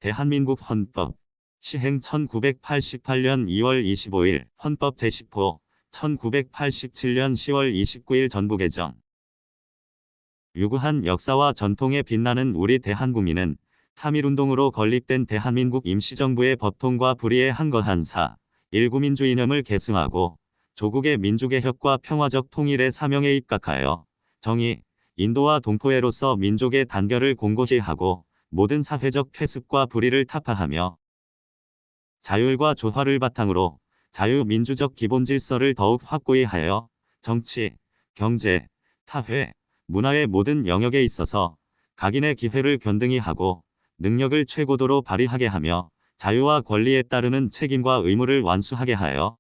대한민국 헌법 시행 1988년 2월 25일 헌법 제10호 1987년 10월 29일 전부 개정. 유구한 역사와 전통에 빛나는 우리 대한국민은 3.1운동으로 건립된 대한민국 임시정부의 법통과 불의의 한거한사 일구민주 이념을 계승하고 조국의 민주개혁과 평화적 통일의 사명에 입각하여 정의, 인도와 동포애로서 민족의 단결을 공고히 하고 모든 사회적 폐습과 불의를 타파하며 자율과 조화를 바탕으로 자유민주적 기본질서를 더욱 확고히 하여 정치, 경제, 사회, 문화의 모든 영역에 있어서 각인의 기회를 견등히 하고 능력을 최고도로 발휘하게 하며 자유와 권리에 따르는 책임과 의무를 완수하게 하여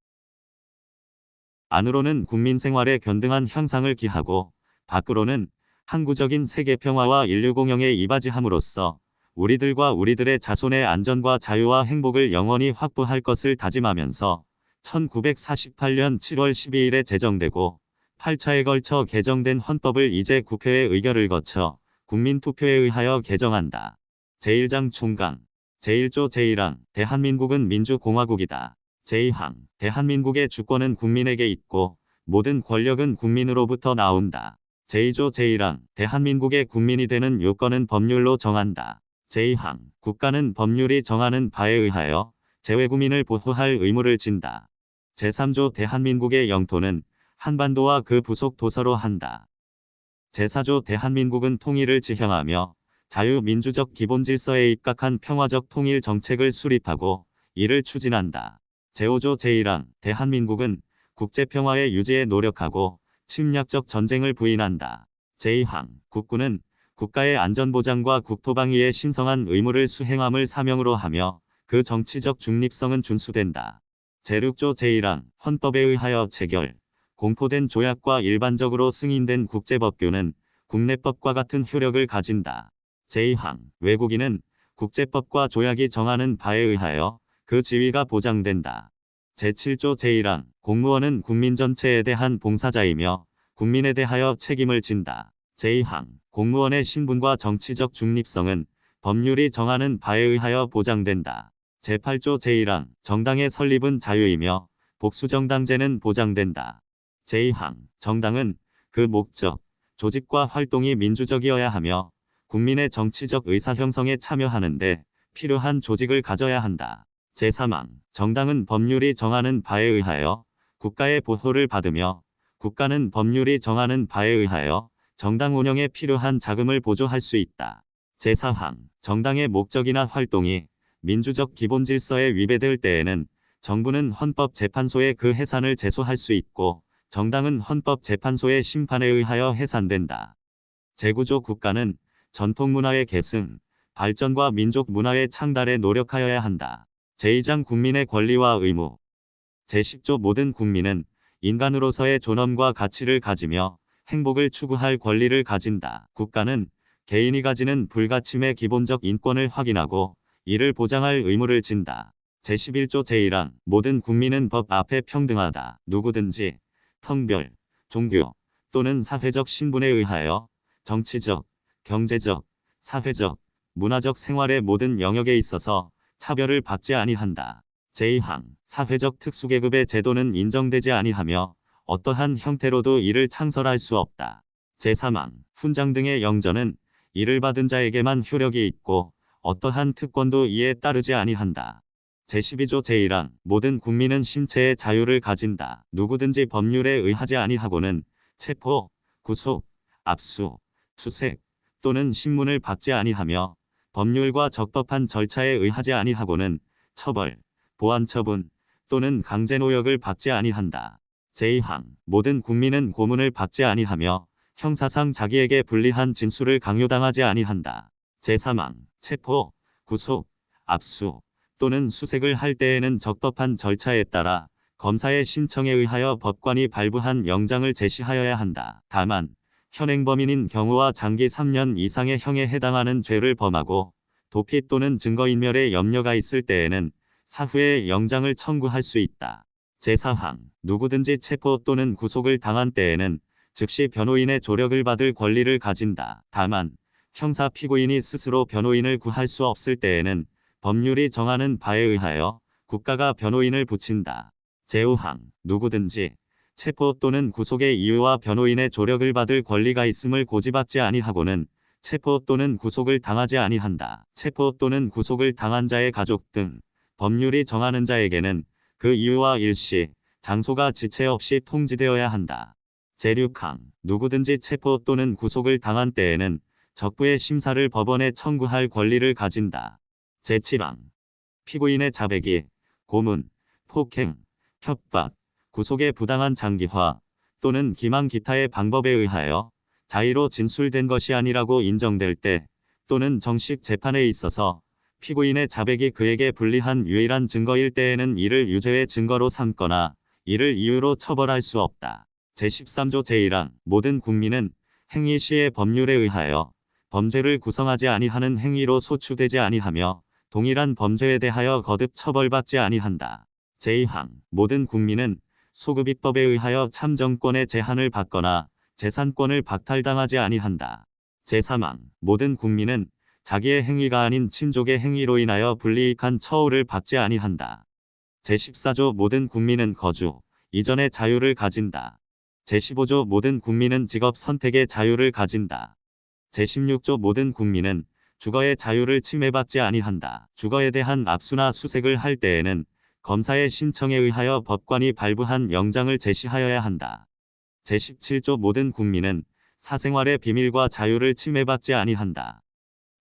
안으로는 국민 생활의 견등한 향상을 기하고 밖으로는 항구적인 세계평화와 인류공영에 이바지함으로써 우리들과 우리들의 자손의 안전과 자유와 행복을 영원히 확보할 것을 다짐하면서 1948년 7월 12일에 제정되고 8차에 걸쳐 개정된 헌법을 이제 국회의 의결을 거쳐 국민투표에 의하여 개정한다. 제1장 총강 제1조 제1항 대한민국은 민주공화국이다. 제2항 대한민국의 주권은 국민에게 있고 모든 권력은 국민으로부터 나온다. 제2조 제1항 대한민국의 국민이 되는 요건은 법률로 정한다. 제2항 국가는 법률이 정하는 바에 의하여 재외국민을 보호할 의무를 진다. 제3조 대한민국의 영토는 한반도와 그 부속 도서로 한다. 제4조 대한민국은 통일을 지향하며 자유민주적 기본질서에 입각한 평화적 통일 정책을 수립하고 이를 추진한다. 제5조 제1항 대한민국은 국제평화의 유지에 노력하고 침략적 전쟁을 부인한다. 제2항 국군은 국가의 안전보장과 국토방위에 신성한 의무를 수행함을 사명으로 하며 그 정치적 중립성은 준수된다. 제6조 제1항 헌법에 의하여 체결, 공포된 조약과 일반적으로 승인된 국제법규는 국내법과 같은 효력을 가진다. 제2항 외국인은 국제법과 조약이 정하는 바에 의하여 그 지위가 보장된다. 제7조 제1항 공무원은 국민 전체에 대한 봉사자이며 국민에 대하여 책임을 진다. 제2항 공무원의 신분과 정치적 중립성은 법률이 정하는 바에 의하여 보장된다. 제8조 제1항 정당의 설립은 자유이며 복수정당제는 보장된다. 제2항 정당은 그 목적, 조직과 활동이 민주적이어야 하며 국민의 정치적 의사 형성에 참여하는데 필요한 조직을 가져야 한다. 제3항 정당은 법률이 정하는 바에 의하여 국가의 보호를 받으며 국가는 법률이 정하는 바에 의하여 정당 운영에 필요한 자금을 보조할 수 있다. 제4항 정당의 목적이나 활동이 민주적 기본질서에 위배될 때에는 정부는 헌법재판소에 그 해산을 제소할 수 있고 정당은 헌법재판소의 심판에 의하여 해산된다. 제9조 국가는 전통문화의 계승, 발전과 민족 문화의 창달에 노력하여야 한다. 제2장 국민의 권리와 의무 제10조 모든 국민은 인간으로서의 존엄과 가치를 가지며 행복을 추구할 권리를 가진다. 국가는 개인이 가지는 불가침의 기본적 인권을 확인하고 이를 보장할 의무를 진다. 제11조 제1항 모든 국민은 법 앞에 평등하다. 누구든지 성별, 종교 또는 사회적 신분에 의하여 정치적, 경제적, 사회적, 문화적 생활의 모든 영역에 있어서 차별을 받지 아니한다. 제2항 사회적 특수계급의 제도는 인정되지 아니하며 어떠한 형태로도 이를 창설할 수 없다. 제3항 훈장 등의 영전은 이를 받은 자에게만 효력이 있고 어떠한 특권도 이에 따르지 아니한다. 제12조 제1항 모든 국민은 신체의 자유를 가진다. 누구든지 법률에 의하지 아니하고는 체포, 구속, 압수, 수색 또는 신문을 받지 아니하며 법률과 적법한 절차에 의하지 아니하고는 처벌, 보안처분 또는 강제노역을 받지 아니한다. 제2항 모든 국민은 고문을 받지 아니하며 형사상 자기에게 불리한 진술을 강요당하지 아니한다. 제3항 체포, 구속, 압수 또는 수색을 할 때에는 적법한 절차에 따라 검사의 신청에 의하여 법관이 발부한 영장을 제시하여야 한다. 다만 현행범인인 경우와 장기 3년 이상의 형에 해당하는 죄를 범하고 도피 또는 증거인멸에 염려가 있을 때에는 사후에 영장을 청구할 수 있다. 제4항 누구든지 체포 또는 구속을 당한 때에는 즉시 변호인의 조력을 받을 권리를 가진다. 다만 형사 피고인이 스스로 변호인을 구할 수 없을 때에는 법률이 정하는 바에 의하여 국가가 변호인을 붙인다. 제5항 누구든지 체포 또는 구속의 이유와 변호인의 조력을 받을 권리가 있음을 고지받지 아니하고는 체포 또는 구속을 당하지 아니한다. 체포 또는 구속을 당한 자의 가족 등 법률이 정하는 자에게는 그 이유와 일시, 장소가 지체 없이 통지되어야 한다. 제6항 누구든지 체포 또는 구속을 당한 때에는 적부의 심사를 법원에 청구할 권리를 가진다. 제7항 피고인의 자백이 고문, 폭행, 협박, 구속의 부당한 장기화 또는 기망 기타의 방법에 의하여 자의로 진술된 것이 아니라고 인정될 때 또는 정식 재판에 있어서 피고인의 자백이 그에게 불리한 유일한 증거일 때에는 이를 유죄의 증거로 삼거나 이를 이유로 처벌할 수 없다. 제13조 제1항 모든 국민은 행위 시의 법률에 의하여 범죄를 구성하지 아니하는 행위로 소추되지 아니하며 동일한 범죄에 대하여 거듭 처벌받지 아니한다. 제2항 모든 국민은 소급입법에 의하여 참정권의 제한을 받거나 재산권을 박탈당하지 아니한다. 제3항 모든 국민은 자기의 행위가 아닌 친족의 행위로 인하여 불이익한 처우를 받지 아니한다. 제14조 모든 국민은 거주, 이전의 자유를 가진다. 제15조 모든 국민은 직업 선택의 자유를 가진다. 제16조 모든 국민은 주거의 자유를 침해받지 아니한다. 주거에 대한 압수나 수색을 할 때에는 검사의 신청에 의하여 법관이 발부한 영장을 제시하여야 한다. 제17조 모든 국민은 사생활의 비밀과 자유를 침해받지 아니한다.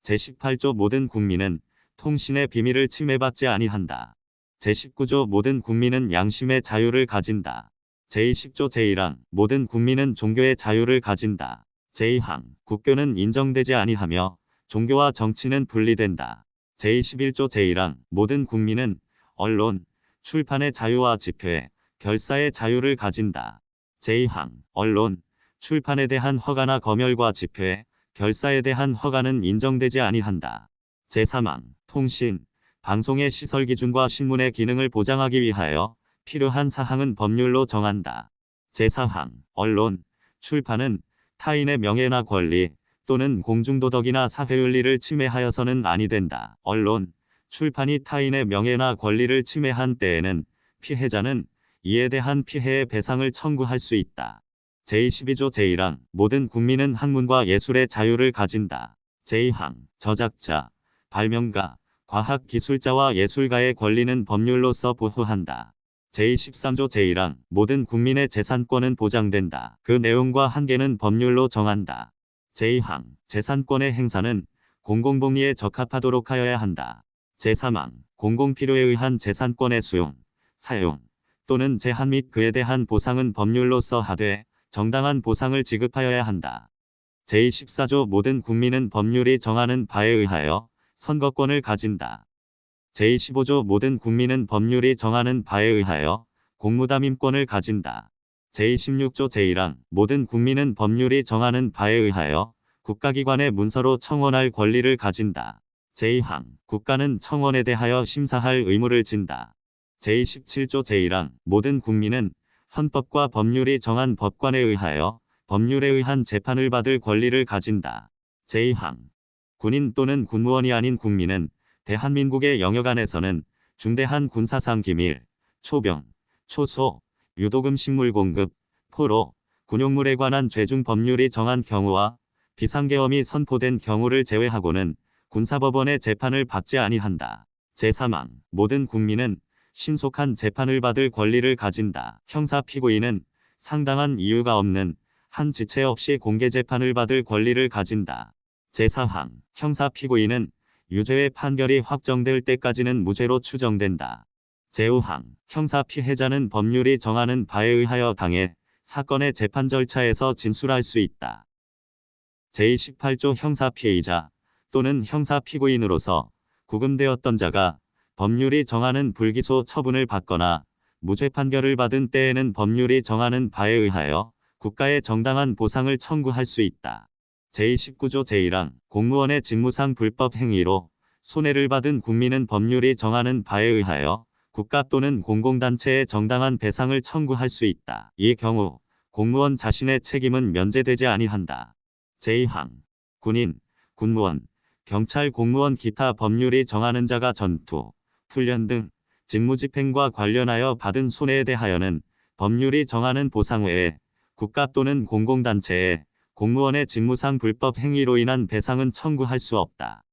제18조 모든 국민은 통신의 비밀을 침해받지 아니한다. 제19조 모든 국민은 양심의 자유를 가진다. 제20조 제1항 모든 국민은 종교의 자유를 가진다. 제2항 국교는 인정되지 아니하며 종교와 정치는 분리된다. 제21조 제1항 모든 국민은 언론, 출판의 자유와 집회, 결사의 자유를 가진다. 제2항 언론, 출판에 대한 허가나 검열과 집회, 결사에 대한 허가는 인정되지 아니한다. 제3항 통신, 방송의 시설 기준과 신문의 기능을 보장하기 위하여 필요한 사항은 법률로 정한다. 제4항 언론, 출판은 타인의 명예나 권리 또는 공중도덕이나 사회윤리를 침해하여서는 아니 된다. 언론, 출판이 타인의 명예나 권리를 침해한 때에는 피해자는 이에 대한 피해의 배상을 청구할 수 있다. 제22조 제1항 모든 국민은 학문과 예술의 자유를 가진다. 제2항 저작자, 발명가, 과학기술자와 예술가의 권리는 법률로서 보호한다. 제23조 제1항 모든 국민의 재산권은 보장된다. 그 내용과 한계는 법률로 정한다. 제2항 재산권의 행사는 공공복리에 적합하도록 하여야 한다. 제3항 공공필요에 의한 재산권의 수용, 사용 또는 제한 및 그에 대한 보상은 법률로서 하되 정당한 보상을 지급하여야 한다. 제24조 모든 국민은 법률이 정하는 바에 의하여 선거권을 가진다. 제25조 모든 국민은 법률이 정하는 바에 의하여 공무담임권을 가진다. 제26조 제1항 모든 국민은 법률이 정하는 바에 의하여 국가기관의 문서로 청원할 권리를 가진다. 제2항 국가는 청원에 대하여 심사할 의무를 진다. 제27조 제1항 모든 국민은 헌법과 법률이 정한 법관에 의하여 법률에 의한 재판을 받을 권리를 가진다. 제2항 군인 또는 군무원이 아닌 국민은 대한민국의 영역 안에서는 중대한 군사상 기밀, 초병, 초소, 유도금 식물 공급, 포로, 군용물에 관한 죄중 법률이 정한 경우와 비상계엄이 선포된 경우를 제외하고는 군사법원의 재판을 받지 아니한다. 제3항 모든 국민은 신속한 재판을 받을 권리를 가진다. 형사 피고인은 상당한 이유가 없는 한 지체 없이 공개 재판을 받을 권리를 가진다. 제4항 형사 피고인은 유죄의 판결이 확정될 때까지는 무죄로 추정된다. 제5항 형사 피해자는 법률이 정하는 바에 의하여 당해 사건의 재판 절차에서 진술할 수 있다. 제28조 형사 피해자 또는 형사 피고인으로서 구금되었던 자가 법률이 정하는 불기소 처분을 받거나 무죄 판결을 받은 때에는 법률이 정하는 바에 의하여 국가에 정당한 보상을 청구할 수 있다. 제29조 제1항 공무원의 직무상 불법 행위로 손해를 받은 국민은 법률이 정하는 바에 의하여 국가 또는 공공단체에 정당한 배상을 청구할 수 있다. 이 경우 공무원 자신의 책임은 면제되지 아니한다. 제2항 군인, 군무원, 경찰, 공무원, 기타 법률이 정하는 자가 전투, 훈련 등 직무집행과 관련하여 받은 손해에 대하여는 법률이 정하는 보상 외에 국가 또는 공공단체에 공무원의 직무상 불법 행위로 인한 배상은 청구할 수 없다.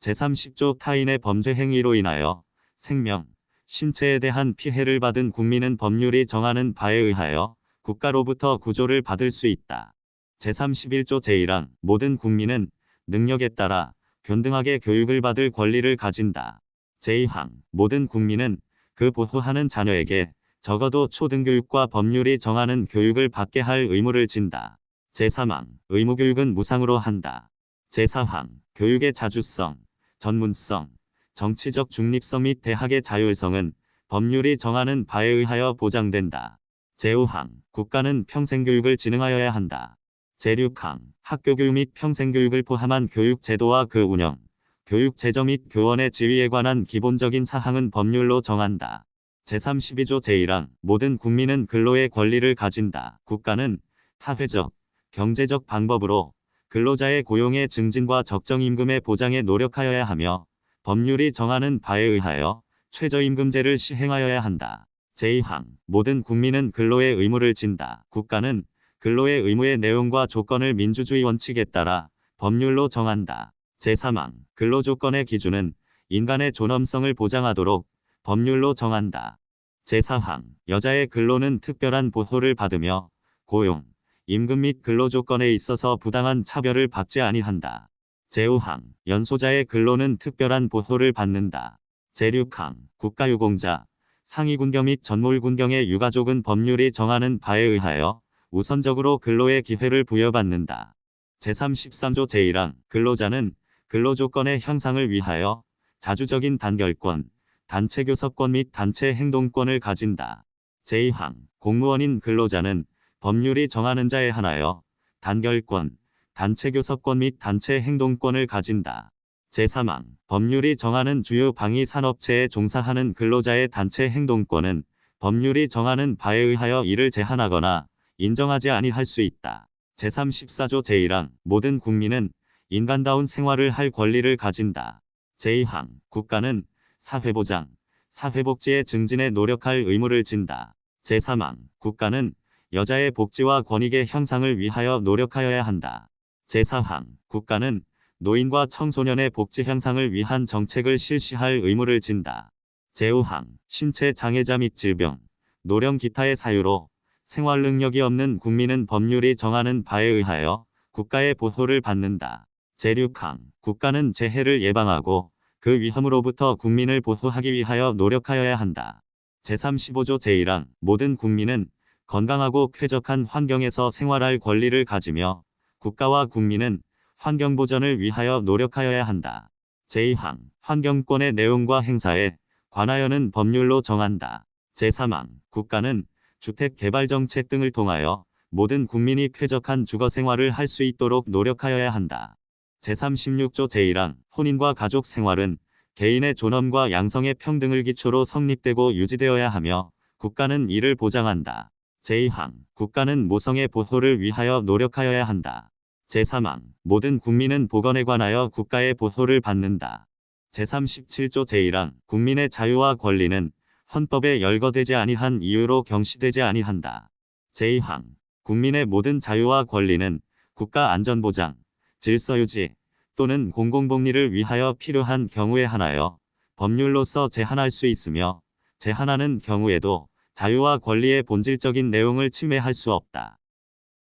제30조 타인의 범죄 행위로 인하여 생명, 신체에 대한 피해를 받은 국민은 법률이 정하는 바에 의하여 국가로부터 구조를 받을 수 있다. 제31조 제1항 모든 국민은 능력에 따라 균등하게 교육을 받을 권리를 가진다. 제2항 모든 국민은 그 보호하는 자녀에게 적어도 초등교육과 법률이 정하는 교육을 받게 할 의무를 진다. 제3항 의무교육은 무상으로 한다. 제4항 교육의 자주성, 전문성, 정치적 중립성 및 대학의 자율성은 법률이 정하는 바에 의하여 보장된다. 제5항 국가는 평생교육을 진흥하여야 한다. 제6항 학교교육 및 평생교육을 포함한 교육 제도와 그 운영, 교육 제저 및 교원의 지위에 관한 기본적인 사항은 법률로 정한다. 제32조 제1항 모든 국민은 근로의 권리를 가진다. 국가는 사회적, 경제적 방법으로 근로자의 고용의 증진과 적정 임금의 보장에 노력하여야 하며 법률이 정하는 바에 의하여 최저임금제를 시행하여야 한다. 제2항 모든 국민은 근로의 의무를 진다. 국가는 근로의 의무의 내용과 조건을 민주주의 원칙에 따라 법률로 정한다. 제3항 근로조건의 기준은 인간의 존엄성을 보장하도록 법률로 정한다. 제4항 여자의 근로는 특별한 보호를 받으며 고용, 임금 및 근로조건에 있어서 부당한 차별을 받지 아니한다. 제5항 연소자의 근로는 특별한 보호를 받는다. 제6항 국가유공자, 상위군경 및 전몰군경의 유가족은 법률이 정하는 바에 의하여 우선적으로 근로의 기회를 부여받는다. 제33조 제1항 근로자는 근로조건의 향상을 위하여 자주적인 단결권, 단체교섭권 및 단체 행동권을 가진다. 제2항 공무원인 근로자는 법률이 정하는 자에 한하여 단결권, 단체교섭권 및 단체 행동권을 가진다. 제3항 법률이 정하는 주요 방위 산업체에 종사하는 근로자의 단체 행동권은 법률이 정하는 바에 의하여 이를 제한하거나 인정하지 아니할 수 있다. 제34조 제1항 모든 국민은 인간다운 생활을 할 권리를 가진다. 제2항 국가는 사회보장, 사회복지의 증진에 노력할 의무를 진다. 제3항 국가는 여자의 복지와 권익의 향상을 위하여 노력하여야 한다. 제4항 국가는 노인과 청소년의 복지 향상을 위한 정책을 실시할 의무를 진다. 제5항 신체 장애자 및 질병, 노령 기타의 사유로 생활 능력이 없는 국민은 법률이 정하는 바에 의하여 국가의 보호를 받는다. 제6항 국가는 재해를 예방하고 그 위험으로부터 국민을 보호하기 위하여 노력하여야 한다. 제35조 제1항 모든 국민은 건강하고 쾌적한 환경에서 생활할 권리를 가지며 국가와 국민은 환경 보전을 위하여 노력하여야 한다. 제2항 환경권의 내용과 행사에 관하여는 법률로 정한다. 제3항 국가는 주택개발정책 등을 통하여 모든 국민이 쾌적한 주거생활을 할 수 있도록 노력하여야 한다. 제36조 제1항 혼인과 가족 생활은 개인의 존엄과 양성의 평등을 기초로 성립되고 유지되어야 하며 국가는 이를 보장한다. 제2항 국가는 모성의 보호를 위하여 노력하여야 한다. 제3항 모든 국민은 보건에 관하여 국가의 보호를 받는다. 제37조 제1항 국민의 자유와 권리는 헌법에 열거되지 아니한 이유로 경시되지 아니한다. 제2항 국민의 모든 자유와 권리는 국가 안전보장, 질서유지 또는 공공복리를 위하여 필요한 경우에 한하여 법률로서 제한할 수 있으며 제한하는 경우에도 자유와 권리의 본질적인 내용을 침해할 수 없다.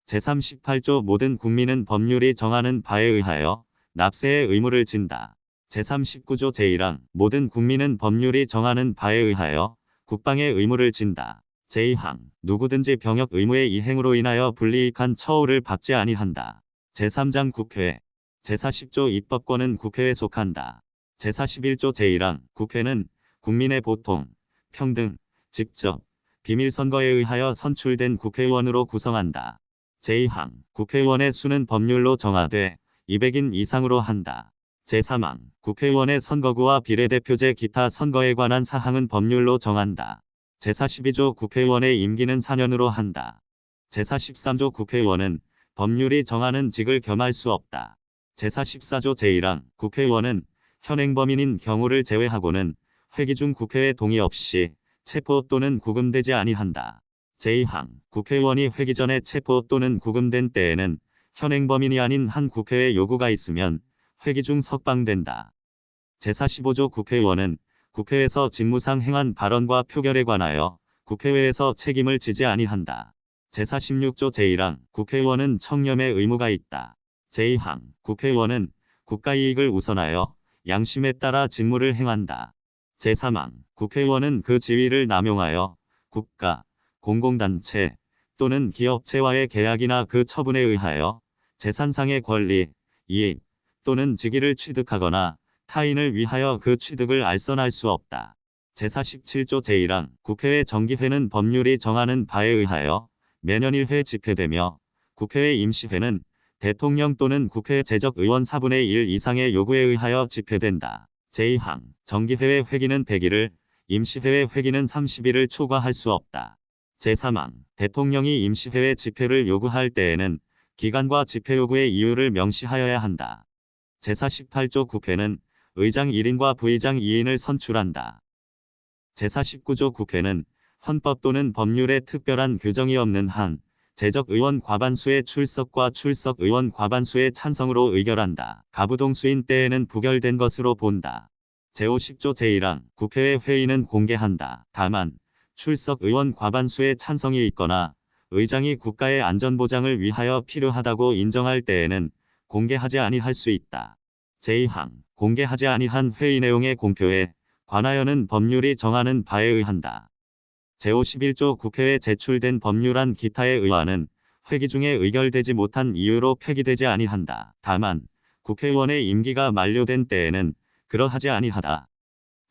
제38조 모든 국민은 법률이 정하는 바에 의하여 납세의 의무를 진다. 제39조 제1항 모든 국민은 법률이 정하는 바에 의하여 국방의 의무를 진다. 제2항 누구든지 병역 의무의 이행으로 인하여 불이익한 처우를 받지 아니한다. 제3장 국회 제40조 입법권은 국회에 속한다. 제41조 제1항 국회는 국민의 보통, 평등, 직접, 비밀선거에 의하여 선출된 국회의원으로 구성한다. 제2항 국회의원의 수는 법률로 정하되 200인 이상으로 한다. 제3항 국회의원의 선거구와 비례대표제 기타 선거에 관한 사항은 법률로 정한다. 제42조 국회의원의 임기는 4년으로 한다. 제43조 국회의원은 법률이 정하는 직을 겸할 수 없다. 제44조 제1항 국회의원은 현행범인인 경우를 제외하고는 회기 중 국회의 동의 없이 체포 또는 구금되지 아니한다. 제2항 국회의원이 회기 전에 체포 또는 구금된 때에는 현행범인이 아닌 한 국회의 요구가 있으면 회기 중 석방된다. 제45조 국회의원은 국회에서 직무상 행한 발언과 표결에 관하여 국회회에서 책임을 지지 아니한다. 제46조 제1항 국회의원은 청렴의 의무가 있다. 제2항 국회의원은 국가이익을 우선하여 양심에 따라 직무를 행한다. 제3항 국회의원은 그 지위를 남용하여 국가, 공공단체 또는 기업체와의 계약이나 그 처분에 의하여 재산상의 권리, 이익 또는 직위를 취득하거나 타인을 위하여 그 취득을 알선할 수 없다. 제47조 제1항 국회의 정기회는 법률이 정하는 바에 의하여 매년 1회 집회되며 국회의 임시회는 대통령 또는 국회 재적 의원 4분의 1 이상의 요구에 의하여 집회된다. 제2항 정기회의 회기는 100일을, 임시회의 회기는 30일을 초과할 수 없다. 제3항 대통령이 임시회의 집회를 요구할 때에는 기간과 집회 요구의 이유를 명시하여야 한다. 제48조 국회는 의장 1인과 부의장 2인을 선출한다. 제49조 국회는 헌법 또는 법률에 특별한 규정이 없는 한 재적 의원 과반수의 출석과 출석 의원 과반수의 찬성으로 의결한다. 가부동수인 때에는 부결된 것으로 본다. 제50조 제1항 국회의 회의는 공개한다. 다만 출석 의원 과반수의 찬성이 있거나 의장이 국가의 안전보장을 위하여 필요하다고 인정할 때에는 공개하지 아니할 수 있다. 제2항 공개하지 아니한 회의 내용의 공표에 관하여는 법률이 정하는 바에 의한다. 제51조 국회에 제출된 법률안 기타의 의안은 회기 중에 의결되지 못한 이유로 폐기되지 아니한다. 다만 국회의원의 임기가 만료된 때에는 그러하지 아니하다.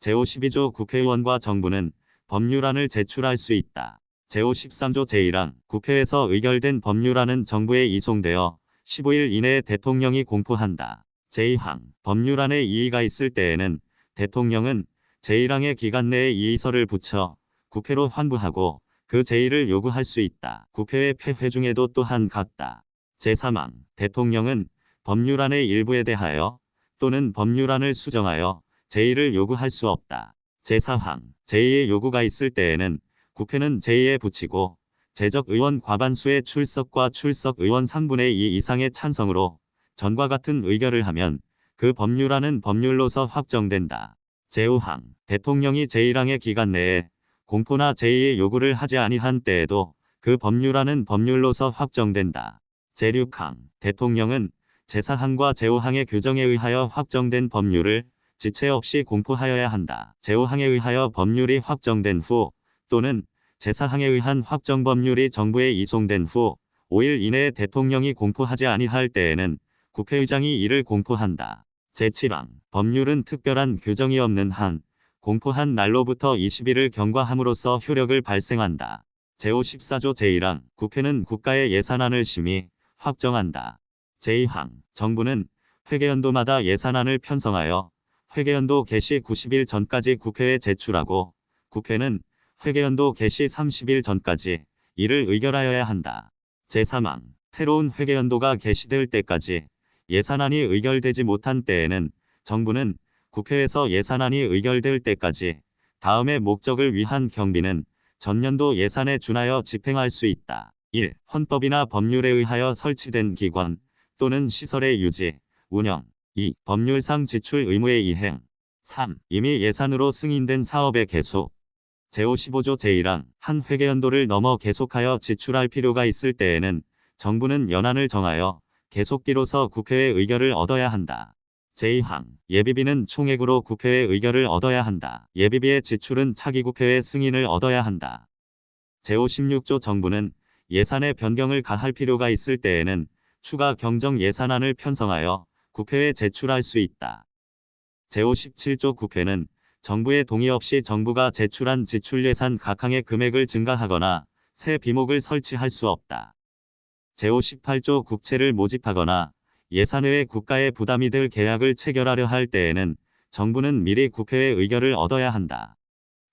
제52조 국회의원과 정부는 법률안을 제출할 수 있다. 제53조 제1항 국회에서 의결된 법률안은 정부에 이송되어 15일 이내에 대통령이 공포한다. 제2항 법률안에 이의가 있을 때에는 대통령은 제1항의 기간 내에 이의서를 붙여 국회로 환부하고 그 제의를 요구할 수 있다. 국회의 폐회 중에도 또한 같다. 제3항 대통령은 법률안의 일부에 대하여 또는 법률안을 수정하여 제의를 요구할 수 없다. 제4항 제의의 요구가 있을 때에는 국회는 제의에 붙이고 재적 의원 과반수의 출석과 출석 의원 3분의 2 이상의 찬성으로 전과 같은 의결을 하면 그 법률안은 법률로서 확정된다. 제5항 대통령이 제1항의 기간 내에 공포나 제의의 요구를 하지 아니한 때에도 그 법률안은 법률로서 확정된다. 제6항 대통령은 제4항과 제5항의 규정에 의하여 확정된 법률을 지체 없이 공포하여야 한다. 제5항에 의하여 법률이 확정된 후 또는 제4항에 의한 확정 법률이 정부에 이송된 후 5일 이내에 대통령이 공포하지 아니할 때에는 국회의장이 이를 공포한다. 제7항 법률은 특별한 규정이 없는 한 공포한 날로부터 20일을 경과함으로써 효력을 발생한다. 제54조 제1항 국회는 국가의 예산안을 심의, 확정한다. 제2항 정부는 회계연도마다 예산안을 편성하여 회계연도 개시 90일 전까지 국회에 제출하고 국회는 회계연도 개시 30일 전까지 이를 의결하여야 한다. 제3항 새로운 회계연도가 개시될 때까지 예산안이 의결되지 못한 때에는 정부는 국회에서 예산안이 의결될 때까지 다음의 목적을 위한 경비는 전년도 예산에 준하여 집행할 수 있다. 1. 헌법이나 법률에 의하여 설치된 기관 또는 시설의 유지, 운영. 2. 법률상 지출 의무의 이행. 3. 이미 예산으로 승인된 사업의 계속. 제55조 제1항 한 회계연도를 넘어 계속하여 지출할 필요가 있을 때에는 정부는 연한을 정하여 계속기로서 국회의 의결을 얻어야 한다. 제2항 예비비는 총액으로 국회의 의결을 얻어야 한다. 예비비의 지출은 차기 국회의 승인을 얻어야 한다. 제56조 정부는 예산의 변경을 가할 필요가 있을 때에는 추가 경정 예산안을 편성하여 국회에 제출할 수 있다. 제57조 국회는 정부의 동의 없이 정부가 제출한 지출 예산 각 항의 금액을 증가하거나 새 비목을 설치할 수 없다. 제58조 국채를 모집하거나 예산 외에 국가의 부담이 될 계약을 체결하려 할 때에는 정부는 미리 국회의 의결을 얻어야 한다.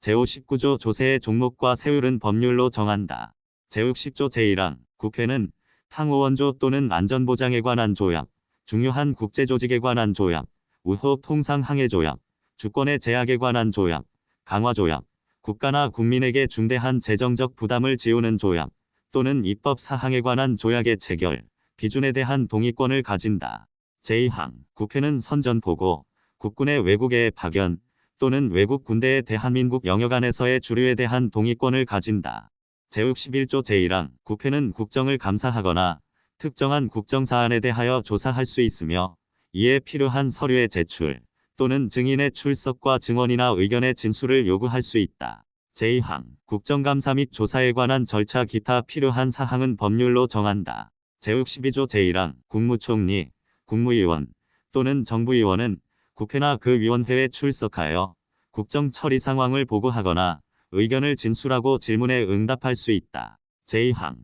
제59조 조세의 종목과 세율은 법률로 정한다. 제60조 제1항 국회는 탕후원조 또는 안전보장에 관한 조약, 중요한 국제조직에 관한 조약, 우호 통상항해조약, 주권의 제약에 관한 조약, 강화조약, 국가나 국민에게 중대한 재정적 부담을 지우는 조약, 또는 입법 사항에 관한 조약의 체결, 비준에 대한 동의권을 가진다. 제2항, 국회는 선전포고, 국군의 외국에 파견, 또는 외국 군대의 대한민국 영역 안에서의 주류에 대한 동의권을 가진다. 제61조 제1항, 국회는 국정을 감사하거나 특정한 국정사안에 대하여 조사할 수 있으며 이에 필요한 서류의 제출 또는 증인의 출석과 증언이나 의견의 진술을 요구할 수 있다. 제2항, 국정감사 및 조사에 관한 절차 기타 필요한 사항은 법률로 정한다. 제62조 제1항, 국무총리, 국무위원 또는 정부위원은 국회나 그 위원회에 출석하여 국정 처리 상황을 보고하거나 의견을 진술하고 질문에 응답할 수 있다. 제2항,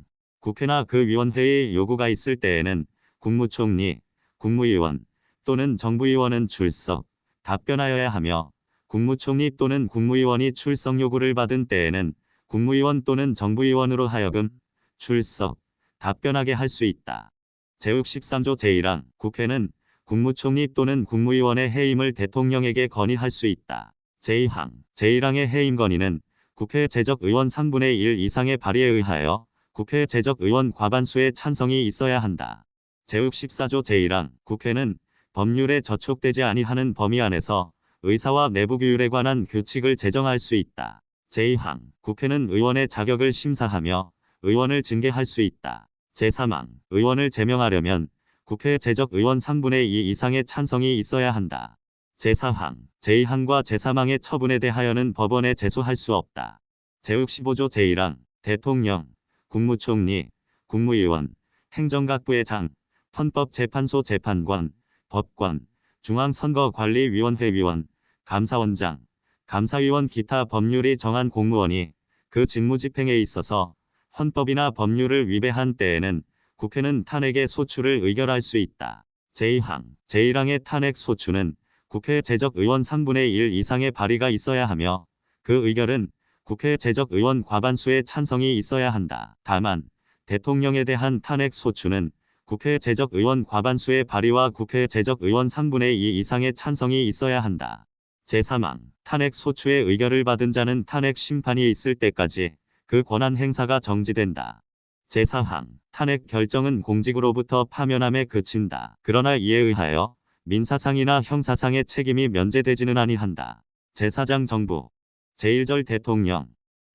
국회나 그 위원회의 요구가 있을 때에는 국무총리, 국무위원 또는 정부위원은 출석, 답변하여야 하며 국무총리 또는 국무위원이 출석 요구를 받은 때에는 국무위원 또는 정부위원으로 하여금 출석, 답변하게 할 수 있다. 제63조 제1항, 국회는 국무총리 또는 국무위원의 해임을 대통령에게 건의할 수 있다. 제2항, 제1항의 해임 건의는 국회 제적 의원 3분의 1 이상의 발의에 의하여 국회 제적 의원 과반수의 찬성이 있어야 한다. 제64조 제1항, 국회는 법률에 저촉되지 아니하는 범위 안에서 의사와 내부규율에 관한 규칙을 제정할 수 있다. 제2항, 국회는 의원의 자격을 심사하며 의원을 징계할 수 있다. 제3항, 의원을 제명하려면 국회 제적 의원 3분의 2 이상의 찬성이 있어야 한다. 제4항, 제2항과 제3항의 처분에 대하여는 법원에 제소할 수 없다. 제65조 제1항, 대통령, 국무총리, 국무위원, 행정각부의장, 헌법재판소 재판관, 법관, 중앙선거관리위원회 위원, 감사원장, 감사위원 기타 법률이 정한 공무원이 그 직무집행에 있어서 헌법이나 법률을 위배한 때에는 국회는 탄핵의 소추를 의결할 수 있다. 제2항, 제1항의 탄핵 소추는 국회 제적 의원 3분의 1 이상의 발의가 있어야 하며 그 의결은 국회 제적 의원 과반수의 찬성이 있어야 한다. 다만 대통령에 대한 탄핵 소추는 국회 제적 의원 과반수의 발의와 국회 제적 의원 3분의 2 이상의 찬성이 있어야 한다. 제3항, 탄핵 소추의 의결을 받은 자는 탄핵 심판이 있을 때까지 그 권한 행사가 정지된다. 제4항, 탄핵 결정은 공직으로부터 파면함에 그친다. 그러나 이에 의하여 민사상이나 형사상의 책임이 면제되지는 아니한다. 제4장 정부, 제1절 대통령,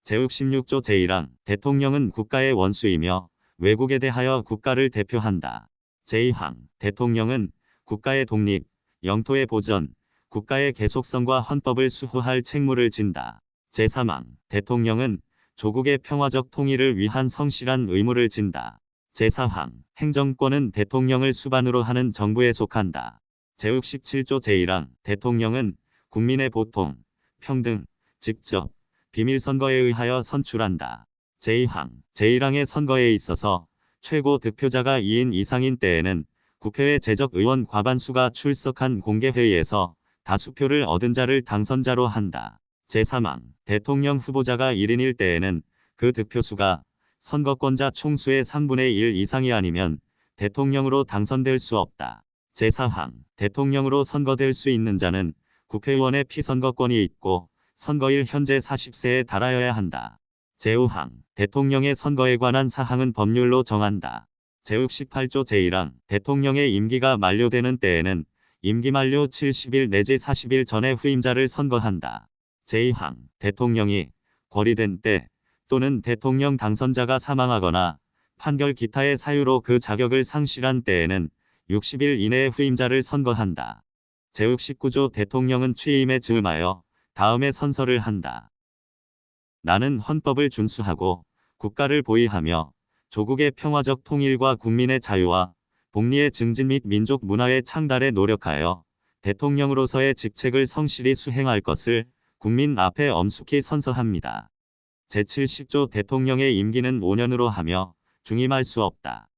제66조 제1항, 대통령은 국가의 원수이며 외국에 대하여 국가를 대표한다. 제2항, 대통령은 국가의 독립, 영토의 보전, 국가의 계속성과 헌법을 수호할 책무를 진다. 제3항, 대통령은 조국의 평화적 통일을 위한 성실한 의무를 진다. 제4항, 행정권은 대통령을 수반으로 하는 정부에 속한다. 제67조 제1항, 대통령은 국민의 보통, 평등, 직접, 비밀선거에 의하여 선출한다. 제2항, 제1항의 선거에 있어서 최고 득표자가 2인 이상인 때에는 국회의 제적 의원 과반수가 출석한 공개회의에서 다수표를 얻은 자를 당선자로 한다. 제3항, 대통령 후보자가 1인일 때에는 그 득표수가 선거권자 총수의 3분의 1 이상이 아니면 대통령으로 당선될 수 없다. 제4항, 대통령으로 선거될 수 있는 자는 국회의원의 피선거권이 있고 선거일 현재 40세에 달하여야 한다. 제5항, 대통령의 선거에 관한 사항은 법률로 정한다. 제68조 제1항, 대통령의 임기가 만료되는 때에는 임기 만료 70일 내지 40일 전에 후임자를 선거한다. 제2항, 대통령이 거리된 때 또는 대통령 당선자가 사망하거나 판결 기타의 사유로 그 자격을 상실한 때에는 60일 이내에 후임자를 선거한다. 제69조 대통령은 취임에 즈음하여 다음에 선서를 한다. 나는 헌법을 준수하고 국가를 보위하며 조국의 평화적 통일과 국민의 자유와 복리의 증진 및 민족 문화의 창달에 노력하여 대통령으로서의 직책을 성실히 수행할 것을 국민 앞에 엄숙히 선서합니다. 제70조 대통령의 임기는 5년으로 하며 중임할 수 없다.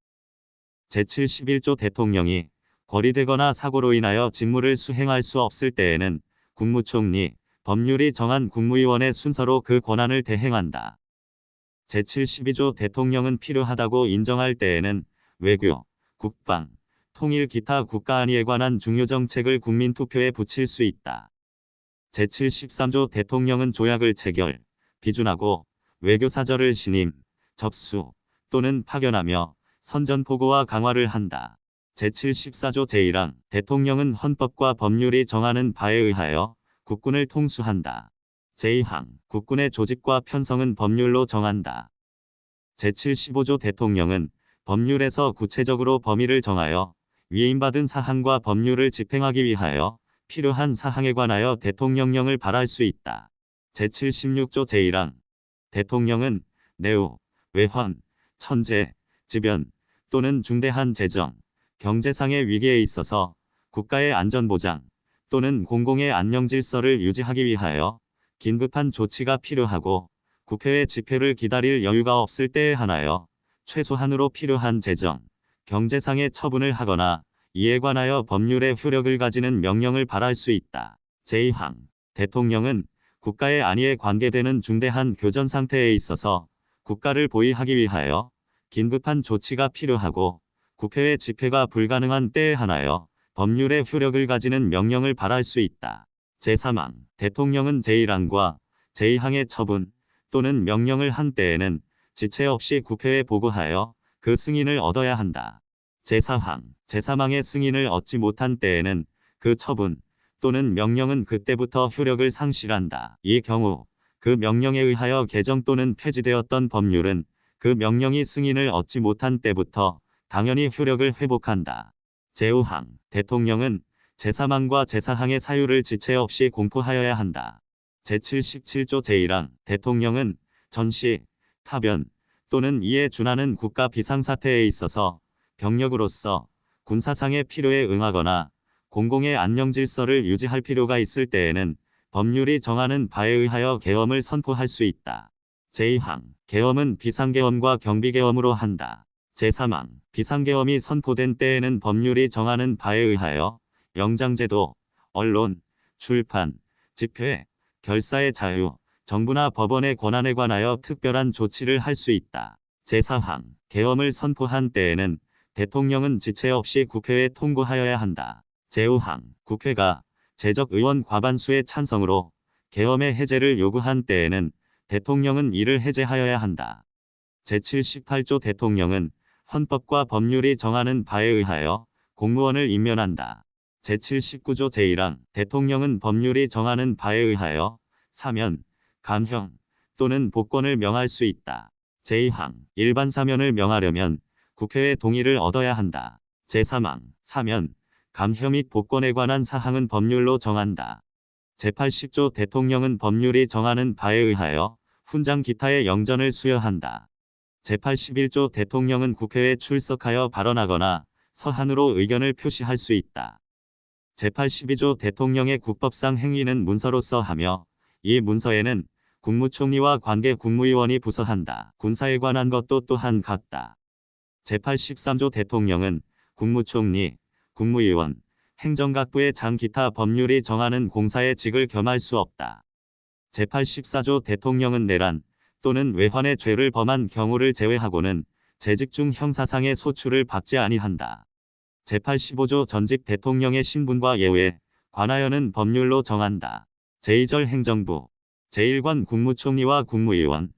제71조 대통령이 거리되거나 사고로 인하여 직무를 수행할 수 없을 때에는 국무총리, 법률이 정한 국무위원의 순서로 그 권한을 대행한다. 제72조 대통령은 필요하다고 인정할 때에는 외교, 국방, 통일 기타 국가안위에 관한 중요 정책을 국민투표에 붙일 수 있다. 제73조 대통령은 조약을 체결, 비준하고 외교사절을 신임, 접수 또는 파견하며 선전포고와 강화를 한다. 제74조 제1항 대통령은 헌법과 법률이 정하는 바에 의하여 국군을 통수한다. 제2항 국군의 조직과 편성은 법률로 정한다. 제75조 대통령은 법률에서 구체적으로 범위를 정하여 위임받은 사항과 법률을 집행하기 위하여 필요한 사항에 관하여 대통령령을 발할 수 있다. 제76조 제1항 대통령은 내후, 외환, 천재, 지변 또는 중대한 재정, 경제상의 위기에 있어서 국가의 안전보장 또는 공공의 안녕질서를 유지하기 위하여 긴급한 조치가 필요하고 국회의 집회를 기다릴 여유가 없을 때에 한하여 최소한으로 필요한 재정, 경제상의 처분을 하거나 이에 관하여 법률의 효력을 가지는 명령을 발할 수 있다. 제2항 대통령은 국가의 안위에 관계되는 중대한 교전 상태에 있어서 국가를 보위하기 위하여 긴급한 조치가 필요하고 국회의 집회가 불가능한 때에 한하여 법률의 효력을 가지는 명령을 발할 수 있다. 제3항 대통령은 제1항과 제2항의 처분 또는 명령을 한 때에는 지체 없이 국회에 보고하여 그 승인을 얻어야 한다. 제4항 제3항의 승인을 얻지 못한 때에는 그 처분 또는 명령은 그때부터 효력을 상실한다. 이 경우 그 명령에 의하여 개정 또는 폐지되었던 법률은 그 명령이 승인을 얻지 못한 때부터 당연히 효력을 회복한다. 제5항 대통령은 제3항과 제4항의 사유를 지체 없이 공포하여야 한다. 제77조 제1항 대통령은 전시, 타변 또는 이에 준하는 국가 비상사태에 있어서 병력으로서 군사상의 필요에 응하거나 공공의 안녕질서를 유지할 필요가 있을 때에는 법률이 정하는 바에 의하여 계엄을 선포할 수 있다. 제2항 계엄은 비상계엄과 경비계엄으로 한다. 제3항 비상계엄이 선포된 때에는 법률이 정하는 바에 의하여 영장제도, 언론, 출판, 집회, 결사의 자유, 정부나 법원의 권한에 관하여 특별한 조치를 할 수 있다. 제4항 계엄을 선포한 때에는 대통령은 지체 없이 국회에 통고하여야 한다. 제5항 국회가 재적 의원 과반수의 찬성으로 계엄의 해제를 요구한 때에는 대통령은 이를 해제하여야 한다. 제78조 대통령은 헌법과 법률이 정하는 바에 의하여 공무원을 임면한다. 제79조 제1항 대통령은 법률이 정하는 바에 의하여 사면, 감형 또는 복권을 명할 수 있다. 제2항 일반 사면을 명하려면 국회의 동의를 얻어야 한다. 제3항 사면, 감형 및 복권에 관한 사항은 법률로 정한다. 제80조 대통령은 법률이 정하는 바에 의하여 훈장 기타의 영전을 수여한다. 제81조 대통령은 국회에 출석하여 발언하거나 서한으로 의견을 표시할 수 있다. 제82조 대통령의 국법상 행위는 문서로서 하며 이 문서에는 국무총리와 관계 국무위원이 부서한다. 군사에 관한 것도 또한 같다. 제83조 대통령은 국무총리, 국무위원, 행정각부의 장 기타 법률이 정하는 공사의 직을 겸할 수 없다. 제84조 대통령은 내란 또는 외환의 죄를 범한 경우를 제외하고는 재직 중 형사상의 소출을 받지 아니한다. 제85조 전직 대통령의 신분과 예우에 관하여는 법률로 정한다. 제2절 행정부, 제1관 국무총리와 국무위원,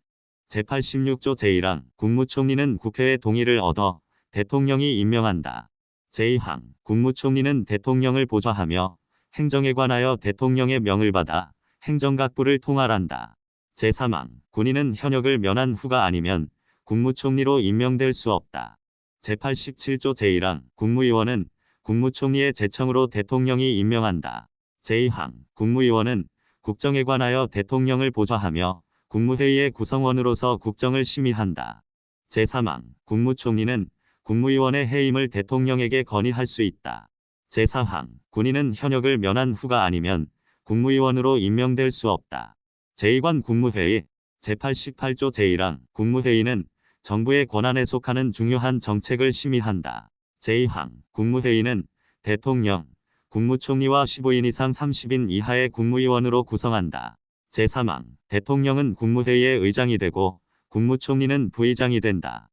제86조 제1항 국무총리는 국회의 동의를 얻어 대통령이 임명한다. 제2항 국무총리는 대통령을 보좌하며 행정에 관하여 대통령의 명을 받아 행정각부를 통할한다. 제3항 군인은 현역을 면한 후가 아니면 국무총리로 임명될 수 없다. 제87조 제1항 국무위원은 국무총리의 제청으로 대통령이 임명한다. 제2항 국무위원은 국정에 관하여 대통령을 보좌하며 국무회의의 구성원으로서 국정을 심의한다. 제3항 국무총리는 국무위원의 해임을 대통령에게 건의할 수 있다. 제4항 군인은 현역을 면한 후가 아니면 국무위원으로 임명될 수 없다. 제2관 국무회의 제88조 제1항 국무회의는 정부의 권한에 속하는 중요한 정책을 심의한다. 제2항 국무회의는 대통령, 국무총리와 15인 이상 30인 이하의 국무위원으로 구성한다. 제3항 대통령은 국무회의의 의장이 되고 국무총리는 부의장이 된다.